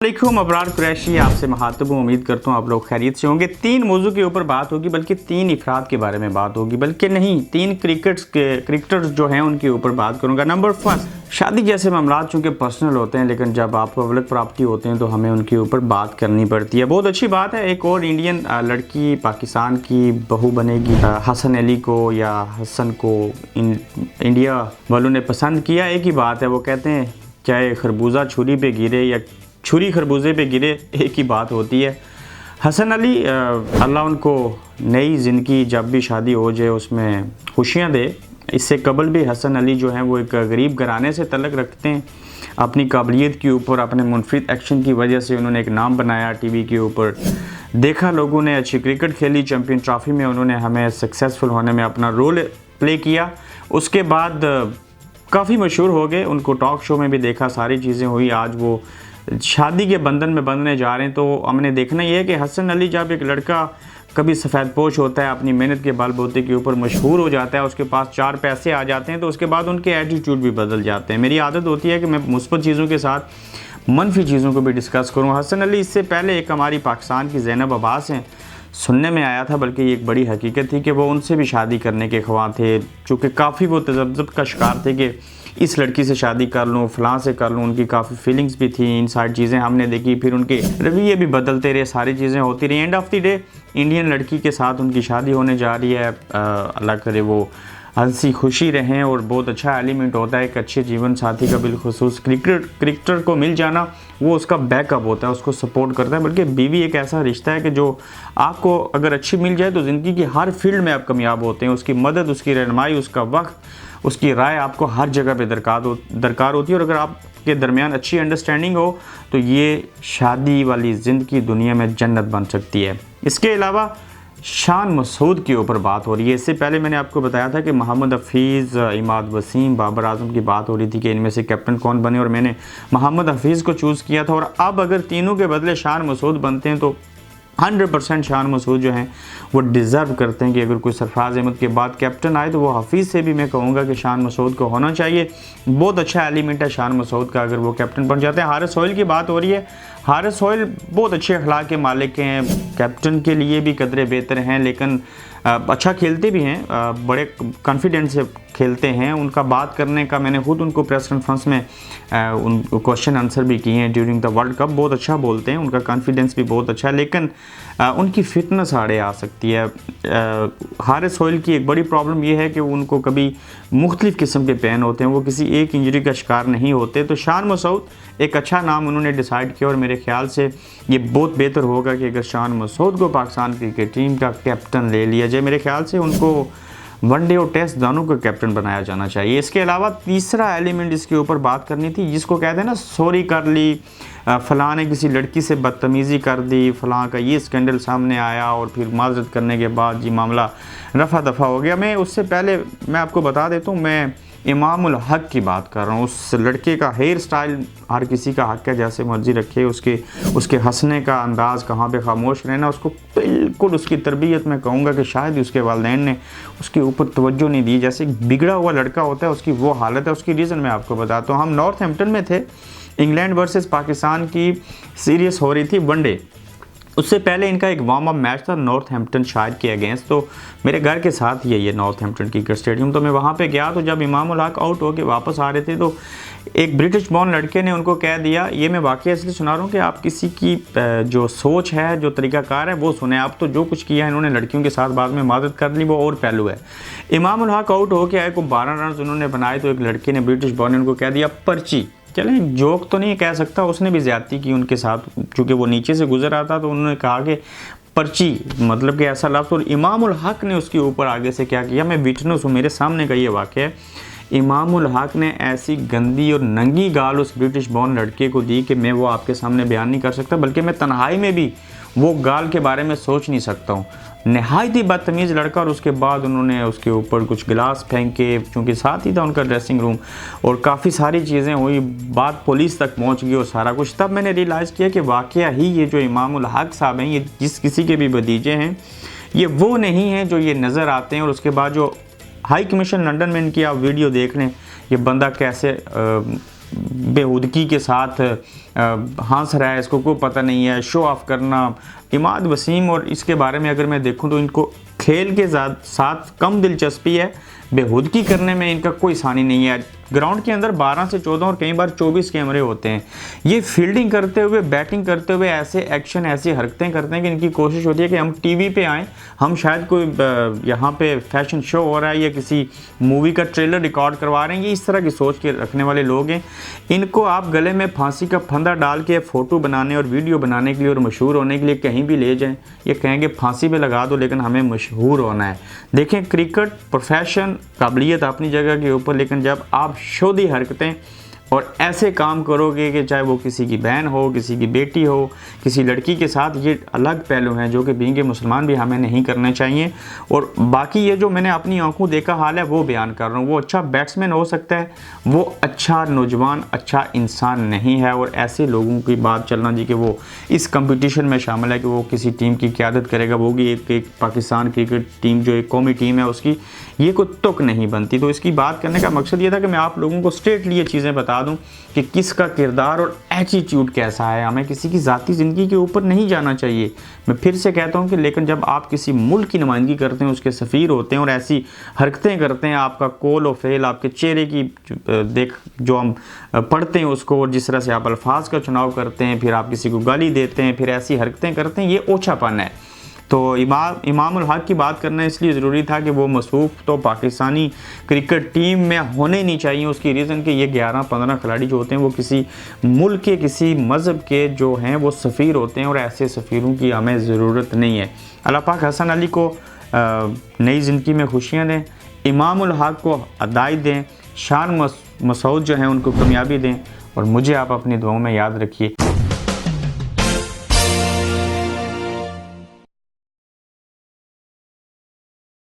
वालेकुम, अबरार कुरैशी आपसे मुखातब हूँ। उम्मीद करता हूँ आप लोग खैरियत से होंगे। 3 मौजू के ऊपर बात होगी, बल्कि 3 अफराद के बारे में बात होगी, बल्कि नहीं 3 क्रिकेटर्स जो हैं उनके ऊपर बात करूँगा। नंबर 1, शादी जैसे मामला चूँकि पर्सनल होते हैं, लेकिन जब आप पब्लिक प्रॉपर्टी होते हैं तो हमें उनके ऊपर बात करनी पड़ती है। बहुत अच्छी बात है, एक और इंडियन लड़की पाकिस्तान की बहू बनेगी। हसन अली को या हसन को इंडिया वालों ने पसंद किया। एक ही बात है, वो कहते हैं चाहे खरबूजा छुरी पे गिरे या छुरी खरबूजे पे गिरे, एक ही बात होती है। हसन अली अल्लाह उनको नई ज़िंदगी जब भी शादी हो जाए उसमें खुशियाँ दे। इससे कबल भी हसन अली जो हैं वो एक गरीब घराने से तल्लुक़ रखते हैं। अपनी काबिलियत के ऊपर, अपने मुनफरिद एक्शन की वजह से उन्होंने एक नाम बनाया टीवी के ऊपर। देखा लोगों ने, अच्छी क्रिकेट खेली, चैम्पियन ट्रॉफ़ी में उन्होंने हमें सक्सेसफुल होने में अपना रोल प्ले किया। उसके बाद काफ़ी मशहूर हो गए, उनको टॉक शो में भी देखा, सारी चीज़ें हुई। आज वो शादी के बंधन में बंधने जा रहे हैं। तो हमने देखना ये है कि हसन अली जब एक लड़का कभी सफ़ेद पोश होता है, अपनी मेहनत के बलबूते के ऊपर मशहूर हो जाता है, उसके पास 4 पैसे आ जाते हैं, तो उसके बाद उनके एटीट्यूड भी बदल जाते हैं। मेरी आदत होती है कि मैं मुस्बत चीज़ों के साथ मनफी चीज़ों को भी डिस्कस करूँ। हसन अली इससे पहले एक हमारी पाकिस्तान की ज़ैनब अब्बास हैं, सुनने में आया था, बल्कि ये एक बड़ी हकीकत थी कि वो उनसे भी शादी करने के ख्वाह थे, चूँकि काफ़ी वो तजब्जुब का शिकार थे कि इस लड़की से शादी कर लूँ, फ़लाँ से कर लूँ। उनकी काफ़ी फीलिंग्स भी थी, इन सारी चीज़ें हमने देखी। फिर उनके रवैये भी बदलते रहे, सारी चीज़ें होती रही। End of the day Indian लड़की के साथ उनकी शादी होने जा रही है। अल्लाह करे वो हंसी खुशी रहें। और बहुत अच्छा एलिमेंट होता है एक अच्छे जीवन साथी का, बिलखुसूस क्रिकेटर को मिल जाना, वो उसका बैकअप होता है, उसको सपोर्ट करता है। बल्कि बीवी एक ऐसा रिश्ता है कि जो आपको अगर अच्छी मिल जाए तो ज़िंदगी की हर फील्ड में आप कामयाब होते हैं। उसकी मदद, उसकी रहनुमाई, उसका वक्त, उसकी राय आपको हर जगह पे दरकार होती है। और अगर आपके दरमियान अच्छी अंडरस्टैंडिंग हो तो ये शादी वाली ज़िंदगी दुनिया में जन्नत बन सकती है। इसके अलावा शान मसूद के ऊपर बात हो रही है। इससे पहले मैंने आपको बताया था कि मोहम्मद हफीज़, इमाद वसीम, बाबर आजम की बात हो रही थी कि इनमें से कैप्टन कौन बने, और मैंने मोहम्मद हफीज़ को चूज़ किया था। और अब अगर तीनों के बदले शान मसूद बनते हैं तो 100% शान मसूद जो हैं वो डिज़र्व करते हैं कि अगर कोई सरफराज अहमद के बाद कैप्टन आए तो वो हफीज़ से भी मैं कहूँगा कि शान मसूद को होना चाहिए। बहुत अच्छा एलिमेंट है शान मसूद का, अगर वो कैप्टन बन जाते हैं। हारिस सोहेल की बात हो रही है। हारिस सोहेल बहुत अच्छे अखलाक के मालिक हैं, कैप्टन के लिए भी कदरे बेहतर हैं, लेकिन अच्छा खेलते भी हैं, बड़े कॉन्फिडेंस से खेलते हैं। उनका बात करने का, मैंने खुद उनको प्रेस कॉन्फ्रेंस में उन क्वेश्चन आंसर भी किए हैं ड्यूरिंग द वर्ल्ड कप। बहुत अच्छा बोलते हैं, उनका कॉन्फिडेंस भी बहुत अच्छा है, लेकिन उनकी फिटनेस आड़े आ सकती है। हारिस सोहेल की एक बड़ी प्रॉब्लम ये है कि उनको कभी मुख्तलिफ़ किस्म के पेन होते हैं, वो किसी एक इंजरी का शिकार नहीं होते। तो शान मसूद एक अच्छा नाम उन्होंने डिसाइड किया, और मेरे ख्याल से ये बहुत बेहतर होगा कि अगर शान मसूद को पाकिस्तान क्रिकेट टीम का कैप्टन ले लिया जाए। मेरे ख्याल से उनको वनडे और टेस्ट दोनों को कैप्टन बनाया जाना चाहिए। इसके अलावा तीसरा एलिमेंट इसके ऊपर बात करनी थी, जिसको कहते हैं ना सॉरी कर ली, फ़लाँ ने किसी लड़की से बदतमीज़ी कर दी, फ़लाँ का ये स्कैंडल सामने आया और फिर माजरत करने के बाद जी मामला रफ़ा दफ़ा हो गया। मैं उससे पहले मैं आपको बता देता हूँ, मैं इमामुल हक की बात कर रहा हूँ। उस लड़के का हेयर स्टाइल हर किसी का हक है, जैसे मर्जी रखे, उसके हंसने का अंदाज़, कहाँ पे खामोश रहना, उसको बिल्कुल उसकी तरबियत में कहूँगा कि शायद उसके वालिदैन ने उसके ऊपर तवज्जो नहीं दी। जैसे बिगड़ा हुआ लड़का होता है, उसकी वो हालत है। उसकी रीज़न मैं आपको बताता हूँ। हम नॉर्थहैम्पटन में थे, इंग्लैंड वर्सेस पाकिस्तान की सीरीज़ हो रही थी वनडे। उससे पहले इनका एक वार्म अप मैच था नॉर्थहैम्पटन शायर के अगेंस्ट। तो मेरे घर के साथ ही है ये नॉर्थहैम्पटन क्रिकेट स्टेडियम। तो मैं वहाँ पे गया, तो जब इमामुल हक आउट होके वापस आ रहे थे तो एक ब्रिटिश बॉर्न लड़के ने उनको कह दिया, ये मैं वाकई इसलिए सुना रहा हूँ कि आप किसी की जो सोच है, जो तरीक़ाकार है वो सुने। आप तो जो कुछ किया है इन्होंने लड़कियों के साथ बाद में मदद कर ली, वो और पहलू है। इमामुल हक आउट होके आए को 12 रन उन्होंने बनाए, तो एक लड़के ने, ब्रिटिश बॉर्न ने, उनको कह दिया पर्ची। चलें, जोक तो नहीं कह सकता, उसने भी ज़्यादती की उनके साथ, चूँकि वो नीचे से गुजर रहा था, तो उन्होंने कहा कि पर्ची, मतलब कि ऐसा लफ्ज़। और इमामुल हक ने उसके ऊपर आगे से क्या किया, मैं विटनेस हूँ, मेरे सामने का ये वाक़या है। इमामुल हक ने ऐसी गंदी और नंगी गाल उस ब्रिटिश बॉर्न लड़के को दी कि मैं वो आपके सामने बयान नहीं कर सकता, बल्कि मैं तन्हाई में भी वो गाल के बारे में सोच नहीं सकता हूँ। नहायत ही बदतमीज़ लड़का। और उसके बाद उन्होंने उसके ऊपर कुछ गिलास फेंके, चूँकि साथ ही था उनका ड्रेसिंग रूम, और काफ़ी सारी चीज़ें हुई, बात पुलिस तक पहुँच गई और सारा कुछ। तब मैंने रियलाइज़ किया कि वाकया ही ये जो इमामुल हक साहब हैं, ये जिस किसी के भी भतीजे हैं, ये वो नहीं हैं जो ये नज़र आते हैं। और उसके बाद जो हाई कमीशन लंदन में इनकी आप वीडियो देख लें, ये बंदा कैसे बेहूदगी के साथ हंस रहा है, इसको कोई पता नहीं है, शो ऑफ करना। इमाद वसीम और इसके बारे में अगर मैं देखूं तो इनको खेल के साथ कम दिलचस्पी है, बेहूदगी करने में इनका कोई सानी नहीं है। ग्राउंड के अंदर 12 से 14 और कई बार 24 कैमरे होते हैं। ये फील्डिंग करते हुए, बैटिंग करते हुए ऐसे एक्शन, ऐसी हरकतें करते हैं कि इनकी कोशिश होती है कि हम टीवी पे आएँ, हम शायद कोई यहाँ पे फैशन शो हो रहा है या किसी मूवी का ट्रेलर रिकॉर्ड करवा रहे हैं। ये इस तरह की सोच के रखने वाले लोग हैं। इनको आप गले में फांसी का फंदा डाल के फ़ोटो बनाने और वीडियो बनाने के लिए और मशहूर होने के लिए कहीं भी ले जाएँ, ये कहेंगे फांसी पे लगा दो लेकिन हमें मशहूर होना है। देखें, क्रिकेट प्रोफेशन, काबिलियत अपनी जगह के ऊपर, लेकिन जब आप शोधी हरकतें और ऐसे काम करोगे कि चाहे वो किसी की बहन हो, किसी की बेटी हो, किसी लड़की के साथ, ये अलग पहलू हैं जो कि बीइंग मुसलमान भी हमें नहीं करने चाहिए। और बाकी ये जो मैंने अपनी आंखों देखा हाल है वो बयान कर रहा हूँ। वो अच्छा बैट्समैन हो सकता है, वो अच्छा नौजवान, अच्छा इंसान नहीं है। और ऐसे लोगों की बात चलना जी कि वो इस कंपटीशन में शामिल है कि वो किसी टीम की क़यादत करेगा, वो भी एक पाकिस्तान क्रिकेट टीम जो एक कौमी टीम है उसकी, ये कोई तुक नहीं बनती। तो इसकी बात करने का मकसद ये था कि मैं आप लोगों को स्ट्रेटली ये चीज़ें बता दूं कि किसका किरदार और एटीट्यूड कैसा है। हमें किसी की ज़ाती ज़िंदगी के ऊपर नहीं जाना चाहिए। मैं फिर से कहता हूं कि लेकिन जब आप किसी मुल्क की नुमाइंदगी करते हैं, उसके सफ़ीर होते हैं और ऐसी हरकतें करते हैं, आपका कौल और फेल, आपके चेहरे की देख जो हम पढ़ते हैं उसको, और जिस तरह से आप अल्फाज का चुनाव करते हैं, फिर आप किसी को गाली देते हैं, फिर ऐसी हरकतें करते हैं, ये ओछापन है। तो इमाम उल हक की बात करना इसलिए ज़रूरी था कि वो मसरूफ़ तो पाकिस्तानी क्रिकेट टीम में होने नहीं चाहिए। उसकी रीज़न कि ये 11-15 खिलाड़ी जो होते हैं वो किसी मुल्क के, किसी मज़हब के जो हैं वो सफ़ीर होते हैं, और ऐसे सफ़ीरों की हमें ज़रूरत नहीं है। अल्लाह पाक हसन अली को नई ज़िंदगी में खुशियाँ दें, इमाम उल हक को हिदायत दें, शान मसूद जो हैं उनको कामयाबी दें, और मुझे आप अपनी दुआओं में याद रखिए।